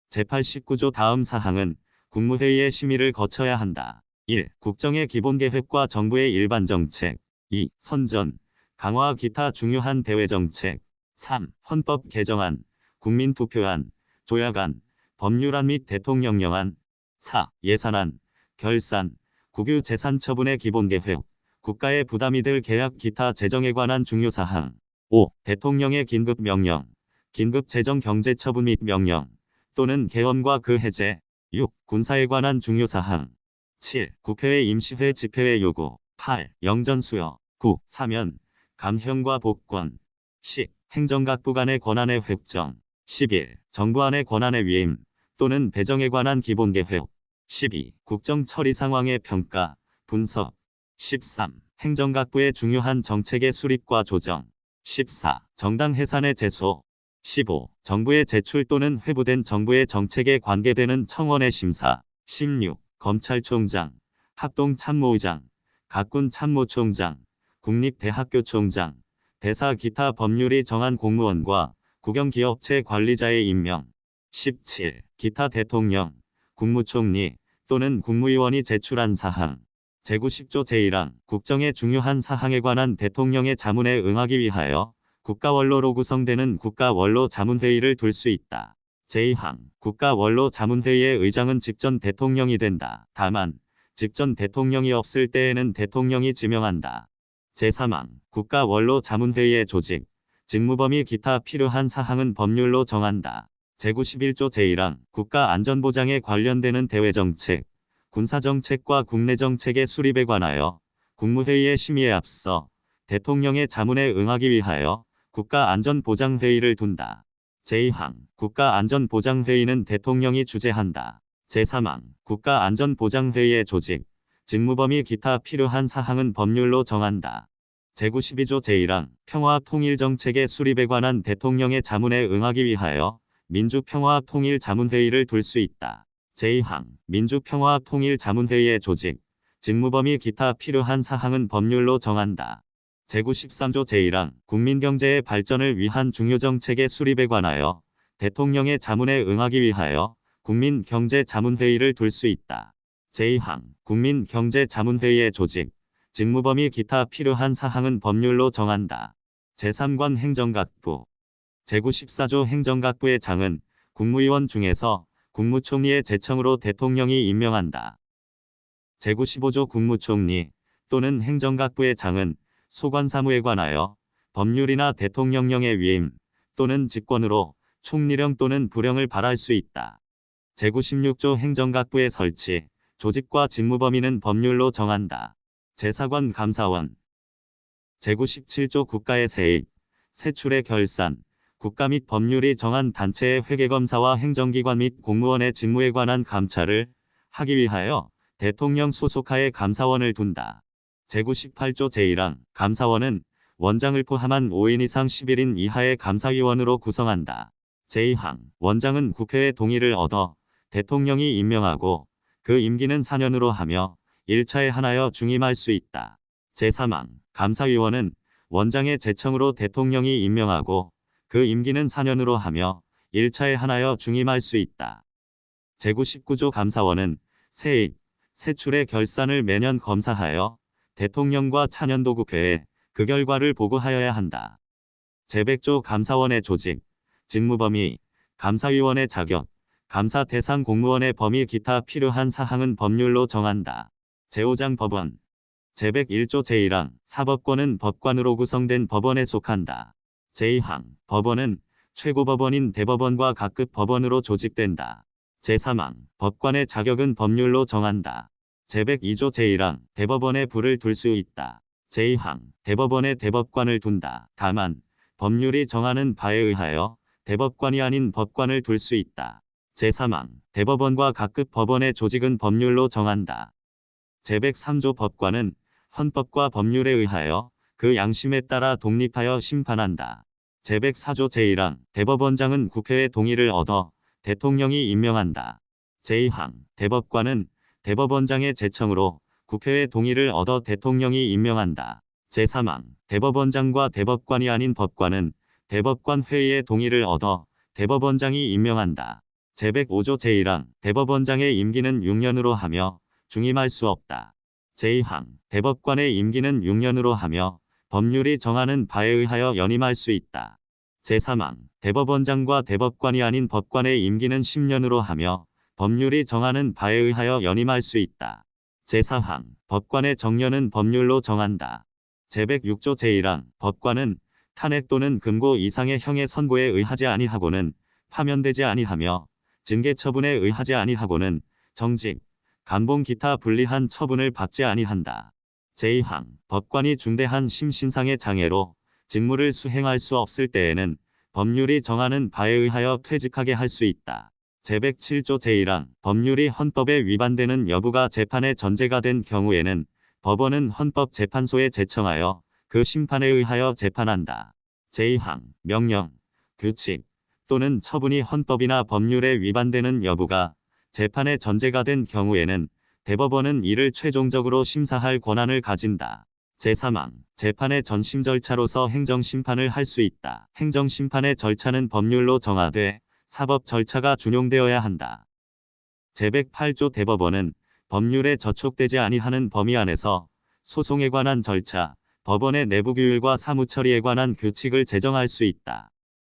제89조 다음 사항은 국무회의의 심의를 거쳐야 한다. 1. 국정의 기본계획과 정부의 일반정책. 2. 선전, 강화 기타 중요한 대외정책. 3. 헌법 개정안, 국민투표안, 조약안, 법률안 및 대통령령안. 4. 예산안, 결산, 국유 재산 처분의 기본계획, 국가의 부담이 될 계약 기타 재정에 관한 중요사항. 5. 대통령의 긴급명령, 긴급재정경제처분 및 명령, 또는 계엄과 그 해제. 6. 군사에 관한 중요사항. 7. 국회의 임시회 집회의 요구. 8. 영전수여. 9. 사면, 감형과 복권. 10. 행정각부 간의 권한의 획정. 11. 정부 안의 권한의 위임 또는 배정에 관한 기본계획. 12. 국정 처리 상황의 평가, 분석. 13. 행정각부의 중요한 정책의 수립과 조정. 14. 정당 해산의 제소. 15. 정부의 제출 또는 회부된 정부의 정책에 관계되는 청원의 심사. 16. 검찰총장, 합동참모의장, 각군참모총장, 국립대학교총장, 대사 기타 법률이 정한 공무원과 국영기업체 관리자의 임명. 17. 기타 대통령, 국무총리 또는 국무위원이 제출한 사항. 제90조 제1항 국정의 중요한 사항에 관한 대통령의 자문에 응하기 위하여 국가원로로 구성되는 국가원로자문회의를 둘 수 있다. 제2항 국가원로자문회의의 의장은 직전 대통령이 된다. 다만 직전 대통령이 없을 때에는 대통령이 지명한다. 제3항 국가원로자문회의의 조직, 직무범위 기타 필요한 사항은 법률로 정한다. 제91조 제1항 국가안전보장에 관련되는 대외정책, 군사정책과 국내정책의 수립에 관하여 국무회의의 심의에 앞서 대통령의 자문에 응하기 위하여 국가안전보장회의를 둔다. 제2항 국가안전보장회의는 대통령이 주재한다. 제3항 국가안전보장회의의 조직, 직무범위 기타 필요한 사항은 법률로 정한다. 제92조 제1항 평화통일정책의 수립에 관한 대통령의 자문에 응하기 위하여 민주평화통일자문회의를 둘 수 있다. 제2항 민주평화통일자문회의의 조직, 직무범위 기타 필요한 사항은 법률로 정한다. 제93조 제1항 국민경제의 발전을 위한 중요정책의 수립에 관하여 대통령의 자문에 응하기 위하여 국민경제자문회의를 둘 수 있다. 제2항 국민경제자문회의의 조직, 직무범위 기타 필요한 사항은 법률로 정한다. 제3관 행정각부. 제94조 행정각부의 장은 국무위원 중에서 국무총리의 제청으로 대통령이 임명한다. 제95조 국무총리 또는 행정각부의 장은 소관사무에 관하여 법률이나 대통령령의 위임 또는 직권으로 총리령 또는 부령을 발할 수 있다. 제96조 행정각부의 설치, 조직과 직무범위는 법률로 정한다. 제4관 감사원. 제97조 국가의 세입, 세출의 결산, 국가 및 법률이 정한 단체의 회계검사와 행정기관 및 공무원의 직무에 관한 감찰을 하기 위하여 대통령 소속하에 감사원을 둔다. 제98조 제1항 감사원은 원장을 포함한 5인 이상 11인 이하의 감사위원으로 구성한다. 제2항 원장은 국회의 동의를 얻어 대통령이 임명하고 그 임기는 4년으로 하며 1차에 한하여 중임할 수 있다. 제3항 감사위원은 원장의 제청으로 대통령이 임명하고 그 임기는 4년으로 하며 1차에 한하여 중임할 수 있다. 제99조 감사원은 세입, 세출의 결산을 매년 검사하여 대통령과 차년도 국회에 그 결과를 보고하여야 한다. 제100조 감사원의 조직, 직무범위, 감사위원의 자격, 감사 대상 공무원의 범위 기타 필요한 사항은 법률로 정한다. 제5장 법원. 제101조 제1항 사법권은 법관으로 구성된 법원에 속한다. 제2항 법원은 최고법원인 대법원과 각급 법원으로 조직된다. 제3항 법관의 자격은 법률로 정한다. 제102조 제1항 대법원에 불을 둘 수 있다. 제2항 대법원에 대법관을 둔다. 다만 법률이 정하는 바에 의하여 대법관이 아닌 법관을 둘 수 있다. 제3항 대법원과 각급 법원의 조직은 법률로 정한다. 제103조 법관은 헌법과 법률에 의하여 그 양심에 따라 독립하여 심판한다. 제104조 제1항 대법원장은 국회의 동의를 얻어 대통령이 임명한다. 제2항 대법관은 대법원장의 제청으로 국회의 동의를 얻어 대통령이 임명한다. 제3항 대법원장과 대법관이 아닌 법관은 대법관 회의의 동의를 얻어 대법원장이 임명한다. 제105조 제1항 대법원장의 임기는 6년으로 하며 중임할 수 없다. 제2항 대법관의 임기는 6년으로 하며 법률이 정하는 바에 의하여 연임할 수 있다. 제3항 대법원장과 대법관이 아닌 법관의 임기는 10년으로 하며 법률이 정하는 바에 의하여 연임할 수 있다. 제4항 법관의 정년은 법률로 정한다. 제106조 제1항 법관은 탄핵 또는 금고 이상의 형의 선고에 의하지 아니하고는 파면되지 아니하며 징계 처분에 의하지 아니하고는 정직, 감봉 기타 불리한 처분을 받지 아니한다. 제2항 법관이 중대한 심신상의 장애로 직무를 수행할 수 없을 때에는 법률이 정하는 바에 의하여 퇴직하게 할 수 있다. 제107조 제1항 법률이 헌법에 위반되는 여부가 재판의 전제가 된 경우에는 법원은 헌법재판소에 제청하여 그 심판에 의하여 재판한다. 제2항 명령, 규칙 또는 처분이 헌법이나 법률에 위반되는 여부가 재판의 전제가 된 경우에는 대법원은 이를 최종적으로 심사할 권한을 가진다. 제3항 재판의 전심 절차로서 행정심판을 할 수 있다. 행정심판의 절차는 법률로 정하되 사법 절차가 준용되어야 한다. 제108조 대법원은 법률에 저촉되지 아니하는 범위 안에서 소송에 관한 절차, 법원의 내부규율과 사무처리에 관한 규칙을 제정할 수 있다.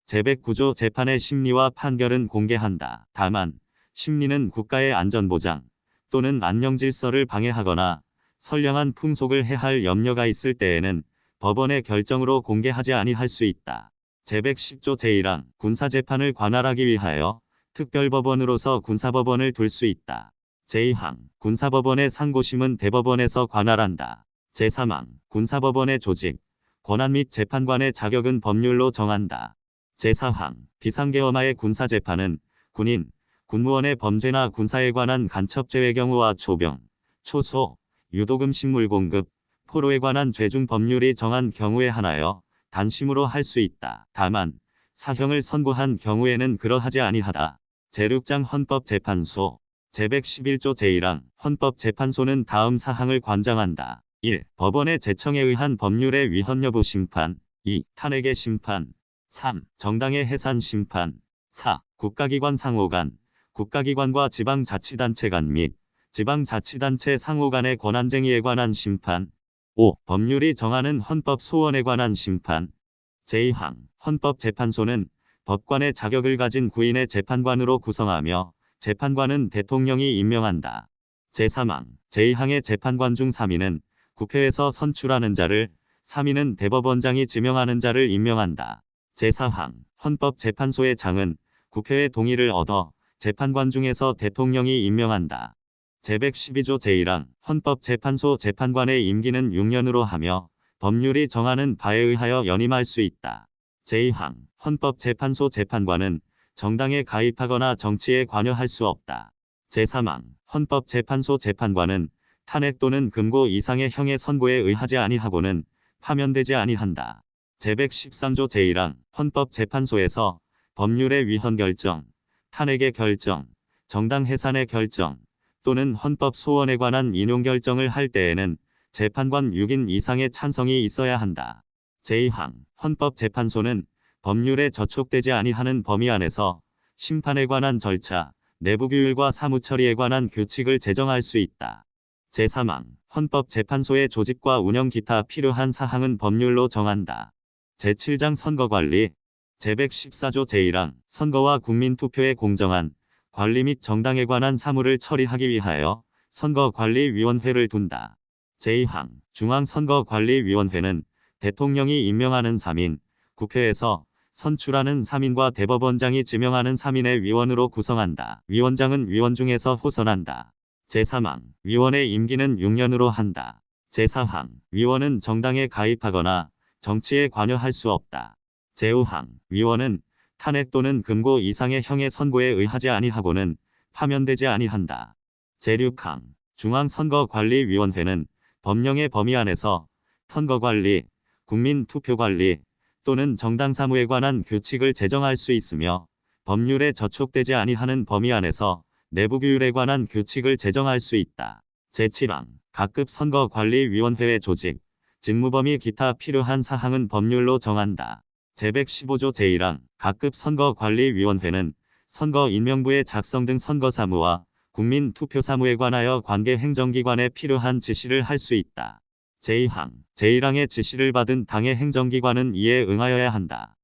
제109조 재판의 심리와 판결은 공개한다. 다만 심리는 국가의 안전보장 또는 안녕질서를 방해하거나 선량한 풍속을 해할 염려가 있을 때에는 법원의 결정으로 공개하지 아니할 수 있다. 제110조 제1항 군사재판을 관할하기 위하여 특별법원으로서 군사법원을 둘 수 있다. 제2항 군사법원의 상고심은 대법원에서 관할한다. 제3항 군사법원의 조직, 권한 및 재판관의 자격은 법률로 정한다. 제4항 비상계엄하의 군사재판은 군인, 군무원의 범죄나 군사에 관한 간첩죄의 경우와 초병, 초소, 유도금 식물 공급, 포로에 관한 죄중 법률이 정한 경우에 한하여 단심으로 할 수 있다. 다만 사형을 선고한 경우에는 그러하지 아니하다. 제6장 헌법재판소 제111조 제1항 헌법재판소는 다음 사항을 관장한다. 1. 법원의 제청에 의한 법률의 위헌 여부 심판 2. 탄핵의 심판 3. 정당의 해산 심판 4. 국가기관 상호 간, 국가기관과 지방자치단체 간 및 지방자치단체 상호 간의 권한쟁의에 관한 심판 5. 법률이 정하는 헌법 소원에 관한 심판 제2항 헌법재판소는 법관의 자격을 가진 구인의 재판관으로 구성하며 재판관은 대통령이 임명한다. 제3항 제2항의 재판관 중 3인은 국회에서 선출하는 자를, 3인은 대법원장이 지명하는 자를 임명한다. 제4항 헌법재판소의 장은 국회의 동의를 얻어 재판관 중에서 대통령이 임명한다. 제112조 제1항 헌법재판소 재판관의 임기는 6년으로 하며 법률이 정하는 바에 의하여 연임할 수 있다. 제2항 헌법재판소 재판관은 정당에 가입하거나 정치에 관여할 수 없다. 제3항 헌법재판소 재판관은 탄핵 또는 금고 이상의 형의 선고에 의하지 아니하고는 파면되지 아니한다. 제113조 제1항 헌법재판소에서 법률의 위헌 결정, 탄핵의 결정, 정당 해산의 결정 또는 헌법 소원에 관한 인용 결정을 할 때에는 재판관 6인 이상의 찬성이 있어야 한다. 제2항 헌법재판소는 법률에 저촉되지 아니하는 범위 안에서 심판에 관한 절차, 내부규율과 사무처리에 관한 규칙을 제정할 수 있다. 제3항 헌법재판소의 조직과 운영 기타 필요한 사항은 법률로 정한다. 제7장 선거관리 제114조 제1항 선거와 국민투표의 공정한 관리 및 정당에 관한 사무를 처리하기 위하여 선거관리위원회를 둔다. 제2항 중앙선거관리위원회는 대통령이 임명하는 3인, 국회에서 선출하는 3인과 대법원장이 지명하는 3인의 위원으로 구성한다. 위원장은 위원 중에서 호선한다. 제3항 위원의 임기는 6년으로 한다. 제4항 위원은 정당에 가입하거나 정치에 관여할 수 없다. 제5항 위원은 탄핵 또는 금고 이상의 형의 선고에 의하지 아니하고는 파면되지 아니한다. 제6항 중앙선거관리위원회는 법령의 범위 안에서 선거관리, 국민투표관리 또는 정당사무에 관한 규칙을 제정할 수 있으며 법률에 저촉되지 아니하는 범위 안에서 내부규율에 관한 규칙을 제정할 수 있다. 제7항 각급 선거관리위원회의 조직, 직무범위 기타 필요한 사항은 법률로 정한다. 제115조 제1항 각급 선거관리위원회는 선거인명부의 작성 등 선거사무와 국민투표사무에 관하여 관계 행정기관에 필요한 지시를 할 수 있다. 제2항, 제1항의 지시를 받은 당의 행정기관은 이에 응하여야 한다.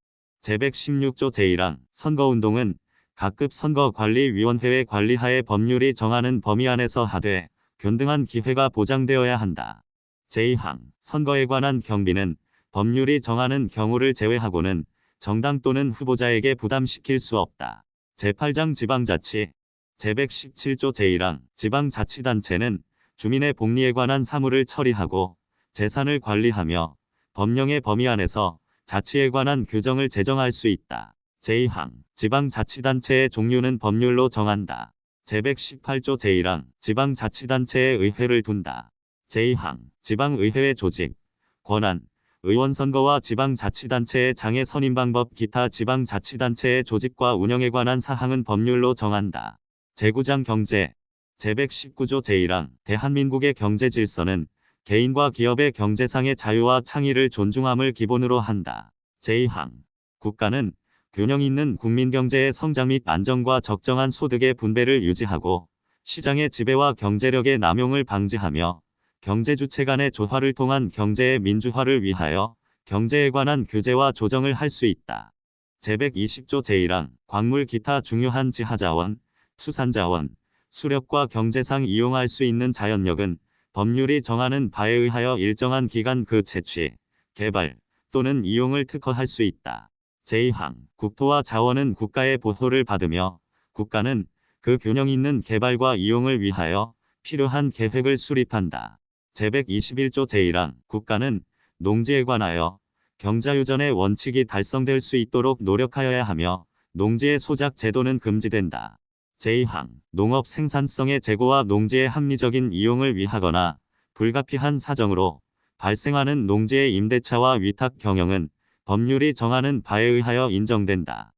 제116조 제1항, 선거운동은 각급 선거관리위원회의 관리하에 법률이 정하는 범위 안에서 하되 균등한 기회가 보장되어야 한다. 제2항, 선거에 관한 경비는 법률이 정하는 경우를 제외하고는 정당 또는 후보자에게 부담시킬 수 없다. 제8장 지방자치 제117조 제1항, 지방자치단체는 주민의 복리에 관한 사무를 처리하고 재산을 관리하며 법령의 범위 안에서 자치에 관한 규정을 제정할 수 있다. 제2항, 지방자치단체의 종류는 법률로 정한다. 제118조 제1항, 지방자치단체의 의회를 둔다. 제2항, 지방의회의 조직, 권한, 의원선거와 지방자치단체의 장애 선임 방법 기타 지방자치단체의 조직과 운영에 관한 사항은 법률로 정한다. 제9장 경제, 제119조 제1항, 대한민국의 경제질서는 개인과 기업의 경제상의 자유와 창의를 존중함을 기본으로 한다. 제2항, 국가는 균형 있는 국민경제의 성장 및 안정과 적정한 소득의 분배를 유지하고 시장의 지배와 경제력의 남용을 방지하며 경제주체 간의 조화를 통한 경제의 민주화를 위하여 경제에 관한 규제와 조정을 할 수 있다. 제120조 제1항, 광물 기타 중요한 지하자원, 수산자원, 수력과 경제상 이용할 수 있는 자연력은 법률이 정하는 바에 의하여 일정한 기간 그 채취, 개발 또는 이용을 특허할 수 있다. 제2항, 국토와 자원은 국가의 보호를 받으며 국가는 그 균형 있는 개발과 이용을 위하여 필요한 계획을 수립한다. 제121조 제1항, 국가는 농지에 관하여 경자유전의 원칙이 달성될 수 있도록 노력하여야 하며 농지의 소작 제도는 금지된다. 제2항, 농업 생산성의 제고와 농지의 합리적인 이용을 위하거나 불가피한 사정으로 발생하는 농지의 임대차와 위탁 경영은 법률이 정하는 바에 의하여 인정된다.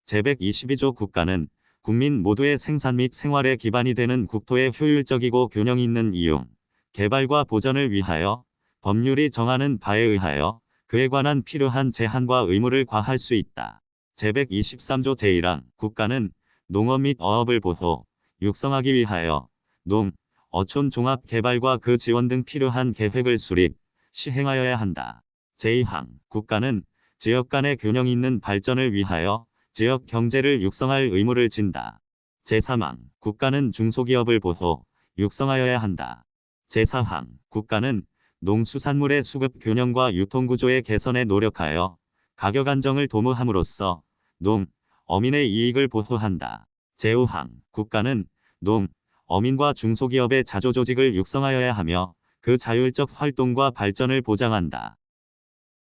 제122조 국가는 국민 모두의 생산 및 생활의 기반이 되는 국토의 효율적이고 균형 있는 이용, 개발과 보전을 위하여 법률이 정하는 바에 의하여 그에 관한 필요한 제한과 의무를 과할 수 있다. 제123조 제1항, 국가는 농업 및 어업을 보호, 육성하기 위하여 농, 어촌 종합 개발과 그 지원 등 필요한 계획을 수립, 시행하여야 한다. 제2항, 국가는 지역 간의 균형 있는 발전을 위하여 지역 경제를 육성할 의무를 진다. 제3항, 국가는 중소기업을 보호, 육성하여야 한다. 제4항, 국가는 농수산물의 수급 균형과 유통구조의 개선에 노력하여 가격 안정을 도모함으로써 농, 어민의 이익을 보호한다. 제5항, 국가는 농, 어민과 중소기업의 자조조직을 육성하여야 하며 그 자율적 활동과 발전을 보장한다.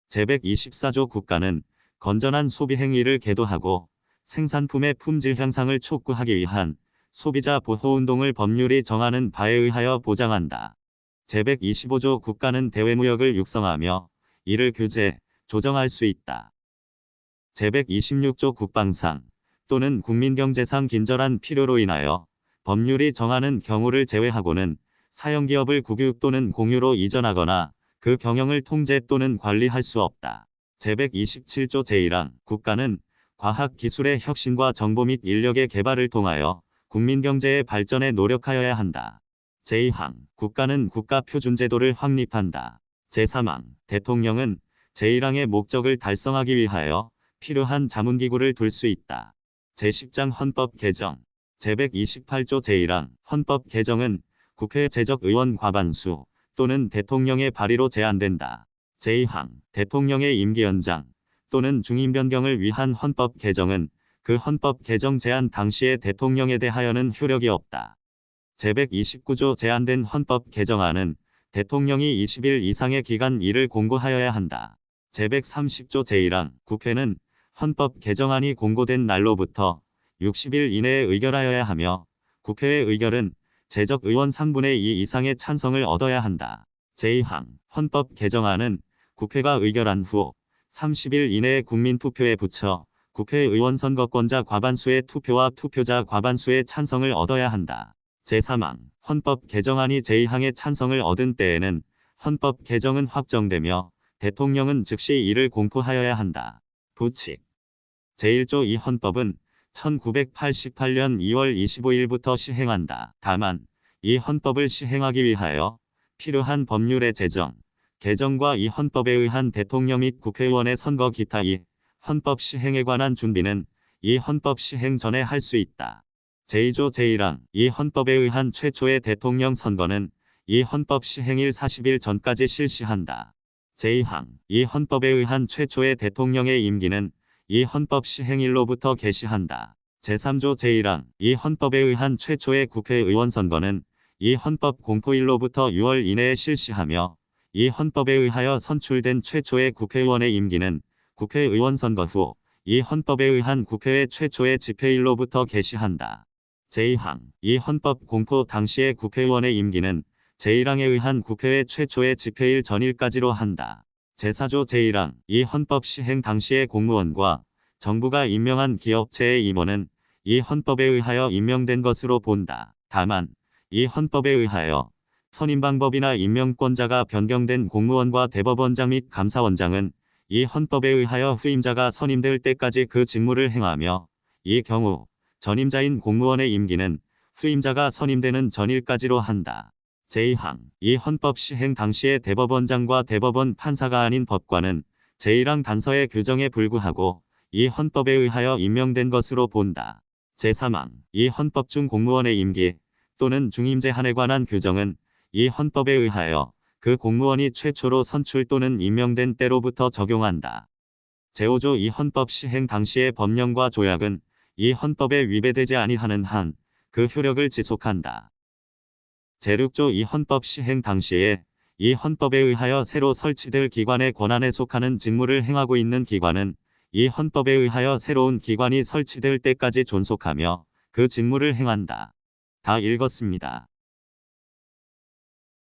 제124조 국가는 건전한 소비 행위를 계도하고 생산품의 품질 향상을 촉구하기 위한 소비자 보호운동을 법률이 정하는 바에 의하여 보장한다. 제125조 국가는 대외무역을 육성하며 이를 규제, 조정할 수 있다. 제126조 국방상 또는 국민경제상 긴절한 필요로 인하여 법률이 정하는 경우를 제외하고는 사형기업을 국유 또는 공유로 이전하거나 그 경영을 통제 또는 관리할 수 없다. 제127조 제1항, 국가는 과학기술의 혁신과 정보 및 인력의 개발을 통하여 국민경제의 발전에 노력하여야 한다. 제2항, 국가는 국가표준제도를 확립한다. 제3항, 대통령은 제1항의 목적을 달성하기 위하여 필요한 자문기구를 둘 수 있다. 제10장 헌법 개정 제128조 제1항, 헌법 개정은 국회 제적의원 과반수 또는 대통령의 발의로 제안된다. 제2항, 대통령의 임기 연장 또는 중임 변경을 위한 헌법 개정은 그 헌법 개정 제안 당시의 대통령에 대하여는 효력이 없다. 제129조 제안된 헌법 개정안은 대통령이 20일 이상의 기간 이를 공고하여야 한다. 제130조 제1항, 국회는 헌법 개정안이 공고된 날로부터 60일 이내에 의결하여야 하며 국회의 의결은 제적 의원 3분의 2 이상의 찬성을 얻어야 한다. 제2항, 헌법 개정안은 국회가 의결한 후 30일 이내에 국민투표에 붙여 국회의원 선거권자 과반수의 투표와 투표자 과반수의 찬성을 얻어야 한다. 제3항, 헌법 개정안이 제2항의 찬성을 얻은 때에는 헌법 개정은 확정되며 대통령은 즉시 이를 공포하여야 한다. 부칙 제1조 이 헌법은 1988년 2월 25일부터 시행한다. 다만 이 헌법을 시행하기 위하여 필요한 법률의 제정, 개정과 이 헌법에 의한 대통령 및 국회의원의 선거 기타 이 헌법 시행에 관한 준비는 이 헌법 시행 전에 할 수 있다. 제2조 제1항 이 헌법에 의한 최초의 대통령 선거는 이 헌법 시행일 40일 전까지 실시한다. 제2항 이 헌법에 의한 최초의 대통령의 임기는 이 헌법 시행일로부터 개시한다. 제3조 제1항 이 헌법에 의한 최초의 국회의원 선거는 이 헌법 공포일로부터 6월 이내에 실시하며 이 헌법에 의하여 선출된 최초의 국회의원의 임기는 국회의원 선거 후 이 헌법에 의한 국회의 최초의 집회일로부터 개시한다. 제2항 이 헌법 공포 당시의 국회의원의 임기는 제1항에 의한 국회의 최초의 집회일 전일까지로 한다. 제4조 제1항 이 헌법 시행 당시의 공무원과 정부가 임명한 기업체의 임원은 이 헌법에 의하여 임명된 것으로 본다. 다만 이 헌법에 의하여 선임 방법이나 임명권자가 변경된 공무원과 대법원장 및 감사원장은 이 헌법에 의하여 후임자가 선임될 때까지 그 직무를 행하며 이 경우 전임자인 공무원의 임기는 후임자가 선임되는 전일까지로 한다. 제2항 이 헌법 시행 당시의 대법원장과 대법원 판사가 아닌 법관은 제1항 단서의 규정에 불구하고 이 헌법에 의하여 임명된 것으로 본다. 제3항 이 헌법 중 공무원의 임기 또는 중임 제한에 관한 규정은 이 헌법에 의하여 그 공무원이 최초로 선출 또는 임명된 때로부터 적용한다. 제5조 이 헌법 시행 당시의 법령과 조약은 이 헌법에 위배되지 아니하는 한 그 효력을 지속한다. 제6조 이 헌법 시행 당시에 이 헌법에 의하여 새로 설치될 기관의 권한에 속하는 직무를 행하고 있는 기관은 이 헌법에 의하여 새로운 기관이 설치될 때까지 존속하며 그 직무를 행한다. 다 읽었습니다.